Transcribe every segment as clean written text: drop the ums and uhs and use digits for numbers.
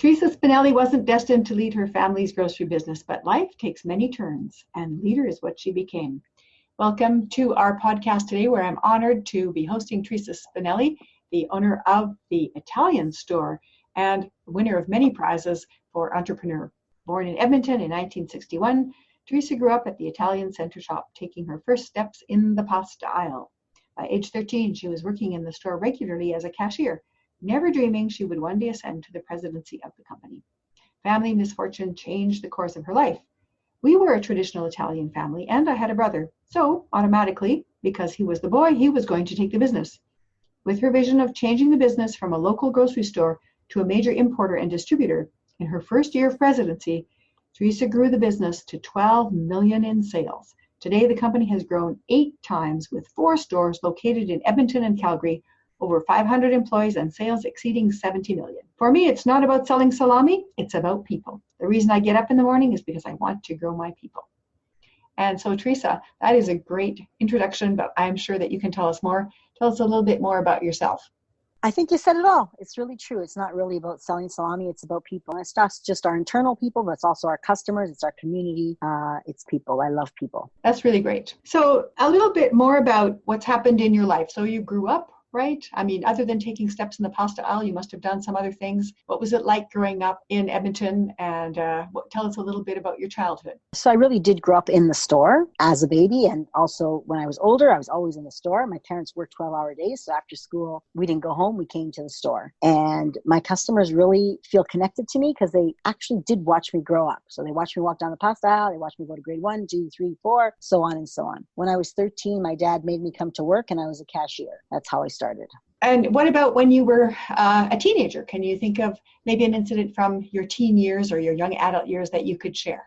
Teresa Spinelli wasn't destined to lead her family's grocery business, but life takes many turns, and leader is what she became. Welcome to our podcast today, where I'm honored to be hosting Teresa Spinelli, the owner of the Italian store and winner of many prizes for entrepreneur. Born in Edmonton in 1961, Teresa grew up at the Italian center shop, taking her first steps in the pasta aisle. By age 13, she was working in the store regularly as a cashier, never dreaming she would one day ascend to the presidency of the company. Family misfortune changed the course of her life. We were a traditional Italian family, and I had a brother. So, automatically, because he was the boy, he was going to take the business. With her vision of changing the business from a local grocery store to a major importer and distributor, in her first year of presidency, Teresa grew the business to $12 million in sales. Today, the company has grown 8 times with 4 stores located in Edmonton and Calgary, over 500 employees, and sales exceeding $70 million. For me, it's not about selling salami, it's about people. The reason I get up in the morning is because I want to grow my people. And so, Teresa, that is a great introduction, but I'm sure that you can tell us more. Tell us a little bit more about yourself. I think you said it all. It's really true. It's not really about selling salami. It's about people. And it's not just our internal people, but it's also our customers. It's our community. It's people. I love people. That's really great. So a little bit more about what's happened in your life. So you grew up, right? I mean, other than taking steps in the pasta aisle, you must have done some other things. What was it like growing up in Edmonton? And tell us a little bit about your childhood. So I really did grow up in the store as a baby. And also when I was older, I was always in the store. My parents worked 12-hour days. So after school, we didn't go home. We came to the store. And my customers really feel connected to me because they actually did watch me grow up. So they watched me walk down the pasta aisle. They watched me go to grade 1, 2, 3, 4, so on and so on. When I was 13, my dad made me come to work and I was a cashier. That's how I started. And what about when you were a teenager? Can you think of maybe an incident from your teen years or your young adult years that you could share?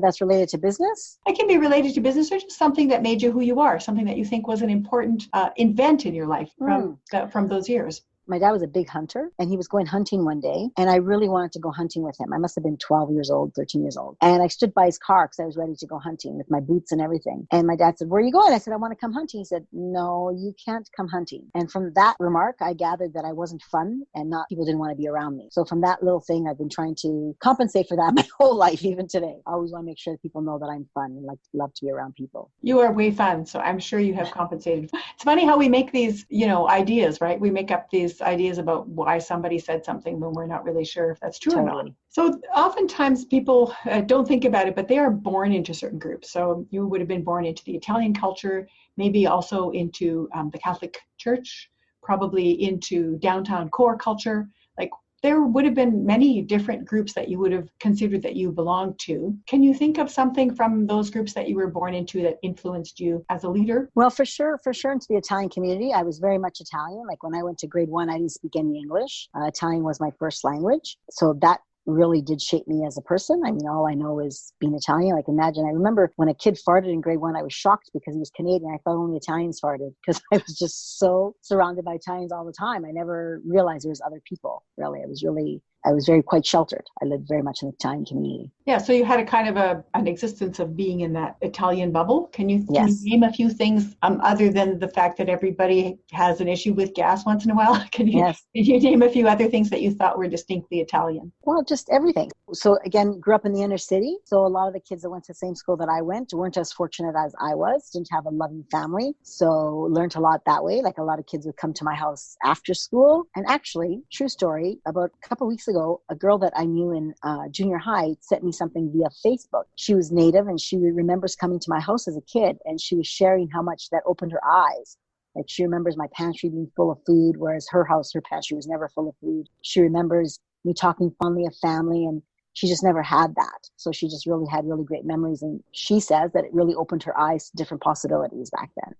That's related to business? It can be related to business or just something that made you who you are, something that you think was an important event in your life from those years. My dad was a big hunter and he was going hunting one day and I really wanted to go hunting with him. I must have been 12 years old, 13 years old. And I stood by his car because I was ready to go hunting with my boots and everything. And my dad said, "Where are you going?" I said, "I want to come hunting." He said, "No, you can't come hunting." And from that remark, I gathered that I wasn't fun and people didn't want to be around me. So from that little thing, I've been trying to compensate for that my whole life, even today. I always want to make sure that people know that I'm fun and love to be around people. You are way fun. So I'm sure you have compensated. It's funny how we make these, ideas, right? We make up these ideas about why somebody said something when we're not really sure if that's true or not. So oftentimes people don't think about it, but they are born into certain groups. So you would have been born into the Italian culture, maybe also into the Catholic Church, probably into downtown core culture. Like there would have been many different groups that you would have considered that you belonged to. Can you think of something from those groups that you were born into that influenced you as a leader? Well, for sure into the Italian community. I was very much Italian. Like when I went to grade 1, I didn't speak any English. Italian was my first language. So that really did shape me as a person. I mean, all I know is being Italian. Like imagine, I remember when a kid farted in grade 1, I was shocked because he was Canadian. I thought only Italians farted because I was just so surrounded by Italians all the time. I never realized there was other people, really. I was quite sheltered. I lived very much in the Italian community. Yeah, so you had a kind of an existence of being in that Italian bubble. Can you name a few things other than the fact that everybody has an issue with gas once in a while? Can you name a few other things that you thought were distinctly Italian? Well, just everything. So again, grew up in the inner city. So a lot of the kids that went to the same school that I went weren't as fortunate as I was, didn't have a loving family. So learned a lot that way. Like a lot of kids would come to my house after school. And actually, true story, about a couple of weeks ago, a girl that I knew in junior high sent me something via Facebook. She was Native and she remembers coming to my house as a kid and she was sharing how much that opened her eyes. Like she remembers my pantry being full of food, whereas her pantry was never full of food. She remembers me talking fondly of family and she just never had that. So she just really had really great memories. And she says that it really opened her eyes to different possibilities back then.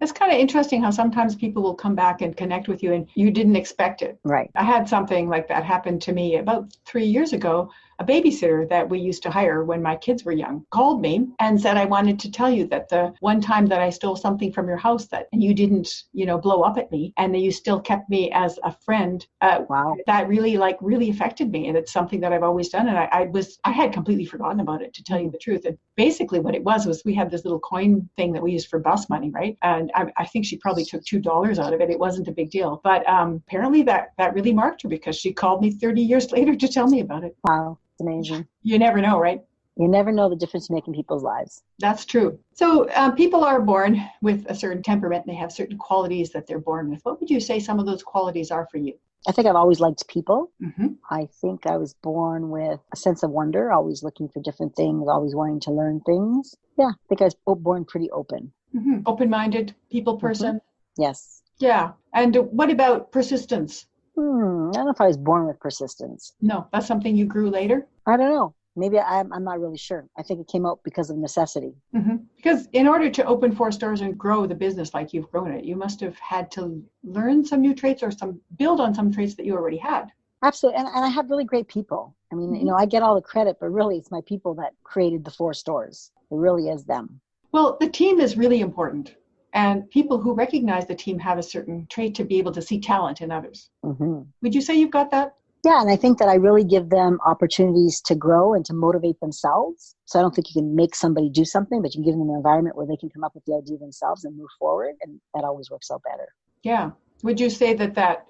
It's kind of interesting how sometimes people will come back and connect with you and you didn't expect it. Right. I had something like that happen to me about 3 years ago. A babysitter that we used to hire when my kids were young called me and said, "I wanted to tell you that the one time that I stole something from your house and you didn't, blow up at me and that you still kept me as a friend." Wow. That really affected me. And it's something that I've always done. And I had completely forgotten about it, to tell you the truth. And basically what it was we had this little coin thing that we used for bus money, right? right? And I think she probably took $2 out of it. It wasn't a big deal. But apparently that really marked her because she called me 30 years later to tell me about it. Wow, it's amazing. You never know, right? You never know the difference you make in people's lives. That's true. So people are born with a certain temperament and they have certain qualities that they're born with. What would you say some of those qualities are for you? I think I've always liked people. Mm-hmm. I think I was born with a sense of wonder, always looking for different things, always wanting to learn things. Yeah, I think I was born pretty open. Mm-hmm. Open-minded, people person? Mm-hmm. Yes. Yeah. And what about persistence? I don't know if I was born with persistence. No, that's something you grew later? I don't know. Maybe I'm not really sure. I think it came out because of necessity. Mm-hmm. Because in order to open 4 stores and grow the business like you've grown it, you must have had to learn some new traits or build on some traits that you already had. Absolutely. And I have really great people. I mean, Mm-hmm. I get all the credit, but really it's my people that created the 4 stores. It really is them. Well, the team is really important. And people who recognize the team have a certain trait to be able to see talent in others. Mm-hmm. Would you say you've got that? Yeah, and I think that I really give them opportunities to grow and to motivate themselves. So I don't think you can make somebody do something, but you can give them an environment where they can come up with the idea themselves and move forward, and that always works out better. Yeah. Would you say that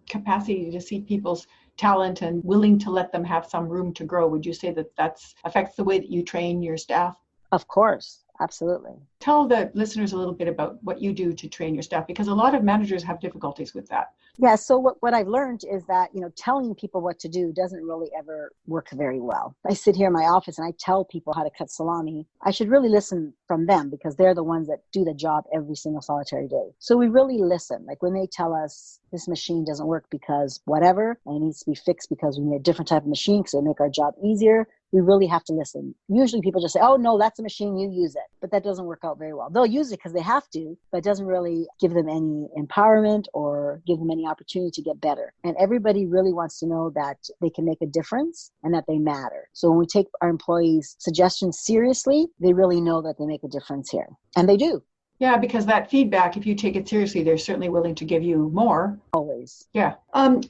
capacity to see people's talent and willing to let them have some room to grow, would you say that affects the way that you train your staff? Of course. Absolutely. Tell the listeners a little bit about what you do to train your staff, because a lot of managers have difficulties with that. Yeah. So what I've learned is that, telling people what to do doesn't really ever work very well. I sit here in my office and I tell people how to cut salami. I should really listen from them because they're the ones that do the job every single solitary day. So we really listen. Like when they tell us this machine doesn't work because whatever, and it needs to be fixed because we need a different type of machine because it'll make our job easier. We really have to listen. Usually people just say, oh, no, that's a machine, you use it. But that doesn't work out very well. They'll use it because they have to, but it doesn't really give them any empowerment or give them any opportunity to get better. And everybody really wants to know that they can make a difference and that they matter. So when we take our employees' suggestions seriously, they really know that they make a difference here. And they do. Yeah, because that feedback, if you take it seriously, they're certainly willing to give you more. Always. Yeah.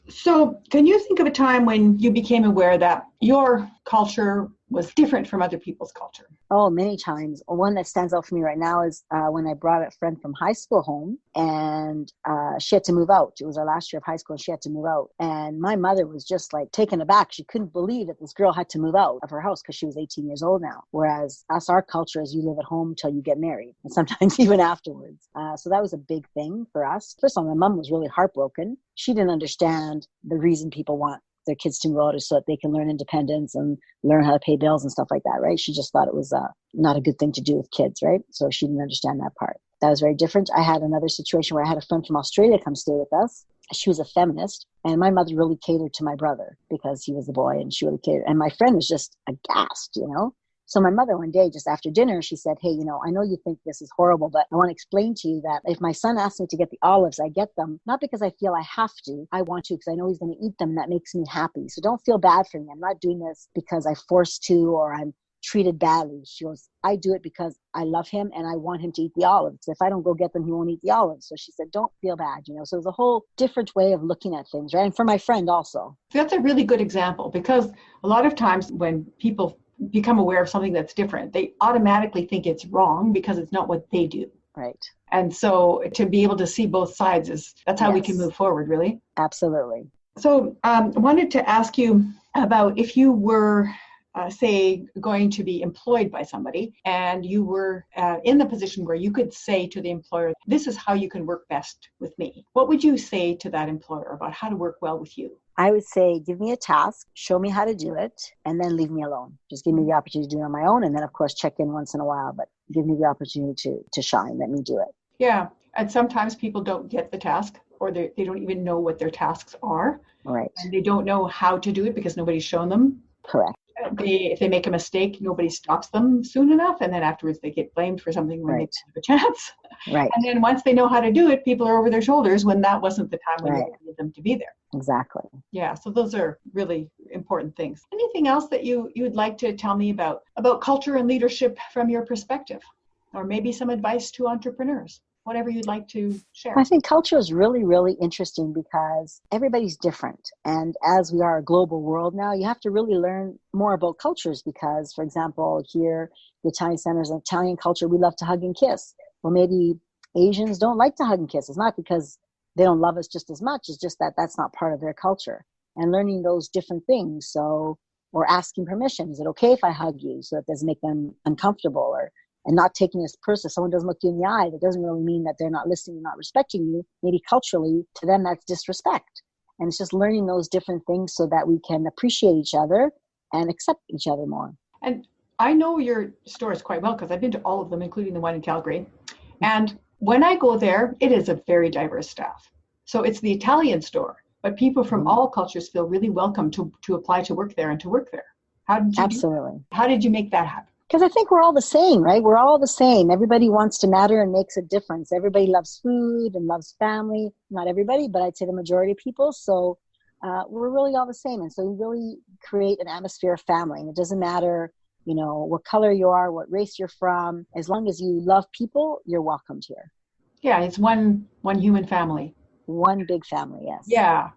So can you think of a time when you became aware that your culture was different from other people's culture? Oh, many times. One that stands out for me right now is when I brought a friend from high school home and she had to move out. It was our last year of high school and she had to move out. And my mother was just like taken aback. She couldn't believe that this girl had to move out of her house because she was 18 years old now. Whereas our culture is you live at home till you get married and sometimes even afterwards. So that was a big thing for us. First of all, my mom was really heartbroken. She didn't understand the reason people want their kids to move out is so that they can learn independence and learn how to pay bills and stuff like that, right? She just thought it was not a good thing to do with kids, right? So she didn't understand that part. That was very different. I had another situation where I had a friend from Australia come stay with us. She was a feminist, and my mother really catered to my brother because he was the boy, and she really catered. And my friend was just aghast, So my mother one day, just after dinner, she said, hey, I know you think this is horrible, but I want to explain to you that if my son asks me to get the olives, I get them, not because I feel I have to, I want to because I know he's going to eat them. And that makes me happy. So don't feel bad for me. I'm not doing this because I forced to or I'm treated badly. She goes, I do it because I love him and I want him to eat the olives. If I don't go get them, he won't eat the olives. So she said, don't feel bad, So it's a whole different way of looking at things, right? And for my friend also. That's a really good example because a lot of times when people become aware of something that's different, they automatically think it's wrong because it's not what they do. Right. And so to be able to see both sides that's how we can move forward, really. Absolutely. So I wanted to ask you about if you were, say, going to be employed by somebody and you were in the position where you could say to the employer, this is how you can work best with me. What would you say to that employer about how to work well with you? I would say, give me a task, show me how to do it, and then leave me alone. Just give me the opportunity to do it on my own. And then, of course, check in once in a while, but give me the opportunity to shine. Let me do it. Yeah. And sometimes people don't get the task or they don't even know what their tasks are. Right. And they don't know how to do it because nobody's shown them. Correct. If they make a mistake, nobody stops them soon enough. And then afterwards they get blamed for something when they have a chance. Right. And then once they know how to do it, people are over their shoulders when that wasn't the time when they needed them to be there. Exactly. Yeah. So those are really important things. Anything else that you would like to tell me about culture and leadership from your perspective? Or maybe some advice to entrepreneurs? Whatever you'd like to share. I think culture is really, really interesting because everybody's different. And as we are a global world now, you have to really learn more about cultures because, for example, here, the Italian Center's an Italian culture, we love to hug and kiss. Well, maybe Asians don't like to hug and kiss. It's not because they don't love us just as much. It's just that that's not part of their culture. And learning those different things. So, or asking permission. Is it okay if I hug you? So it doesn't make them uncomfortable, and not taking this person. If someone doesn't look you in the eye, that doesn't really mean that they're not listening and not respecting you. Maybe culturally, to them, that's disrespect. And it's just learning those different things so that we can appreciate each other and accept each other more. And I know your stores quite well because I've been to all of them, including the one in Calgary. And when I go there, it is a very diverse staff. So it's the Italian store, but people from all cultures feel really welcome to apply to work there and to work there. How did you make that happen? Because I think we're all the same, right? We're all the same. Everybody wants to matter and makes a difference. Everybody loves food and loves family. Not everybody, but I'd say the majority of people. So we're really all the same. And so we really create an atmosphere of family. And it doesn't matter, what color you are, what race you're from. As long as you love people, you're welcomed here. Yeah, it's one human family. One big family, yes. Yeah.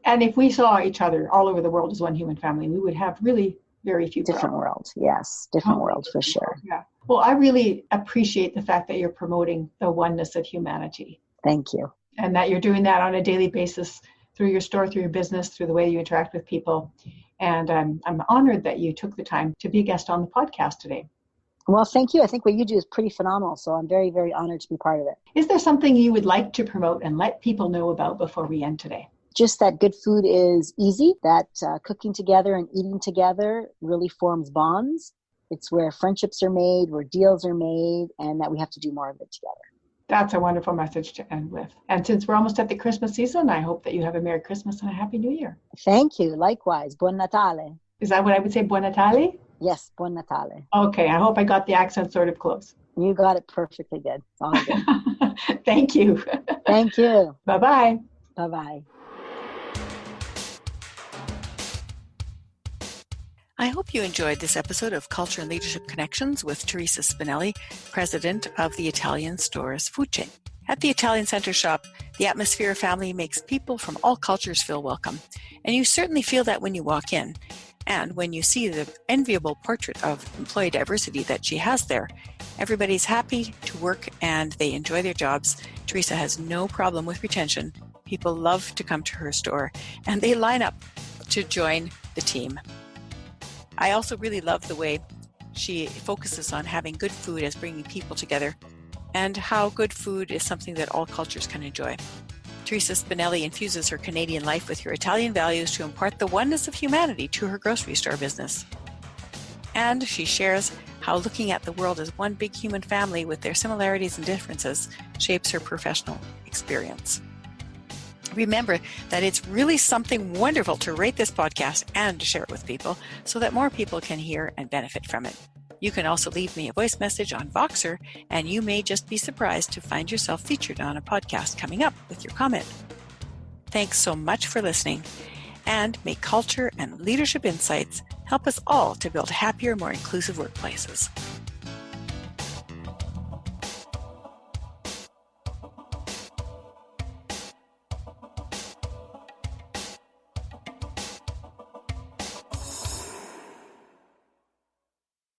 And if we saw each other all over the world as one human family, we would have really very few different worlds. Yes, different worlds for sure. Yeah. Well, I really appreciate the fact that you're promoting the oneness of humanity. Thank you. And that you're doing that on a daily basis through your store, through your business, through the way you interact with people. And I'm honored that you took the time to be a guest on the podcast today. Well, thank you. I think what you do is pretty phenomenal. So I'm very, very honored to be part of it. Is there something you would like to promote and let people know about before we end today? Just that good food is easy, that cooking together and eating together really forms bonds. It's where friendships are made, where deals are made, and that we have to do more of it together. That's a wonderful message to end with. And since we're almost at the Christmas season, I hope that you have a Merry Christmas and a Happy New Year. Thank you. Likewise. Buon Natale. Is that what I would say? Buon Natale? Yes, Buon Natale. Okay. I hope I got the accent sort of close. You got it perfectly good. It's all good. Thank you. Thank you. Bye-bye. Bye-bye. I hope you enjoyed this episode of Culture and Leadership Connections with Teresa Spinelli, president of the Italian Stores food chain. At the Italian Center Shop, the atmosphere of family makes people from all cultures feel welcome. And you certainly feel that when you walk in. And when you see the enviable portrait of employee diversity that she has there, everybody's happy to work and they enjoy their jobs. Teresa has no problem with retention. People love to come to her store and they line up to join the team. I also really love the way she focuses on having good food as bringing people together and how good food is something that all cultures can enjoy. Teresa Spinelli infuses her Canadian life with her Italian values to impart the oneness of humanity to her grocery store business. And she shares how looking at the world as one big human family with their similarities and differences shapes her professional experience. Remember that it's really something wonderful to rate this podcast and to share it with people so that more people can hear and benefit from it. You can also leave me a voice message on Voxer, and you may just be surprised to find yourself featured on a podcast coming up with your comment. Thanks so much for listening, and may culture and leadership insights help us all to build happier, more inclusive workplaces.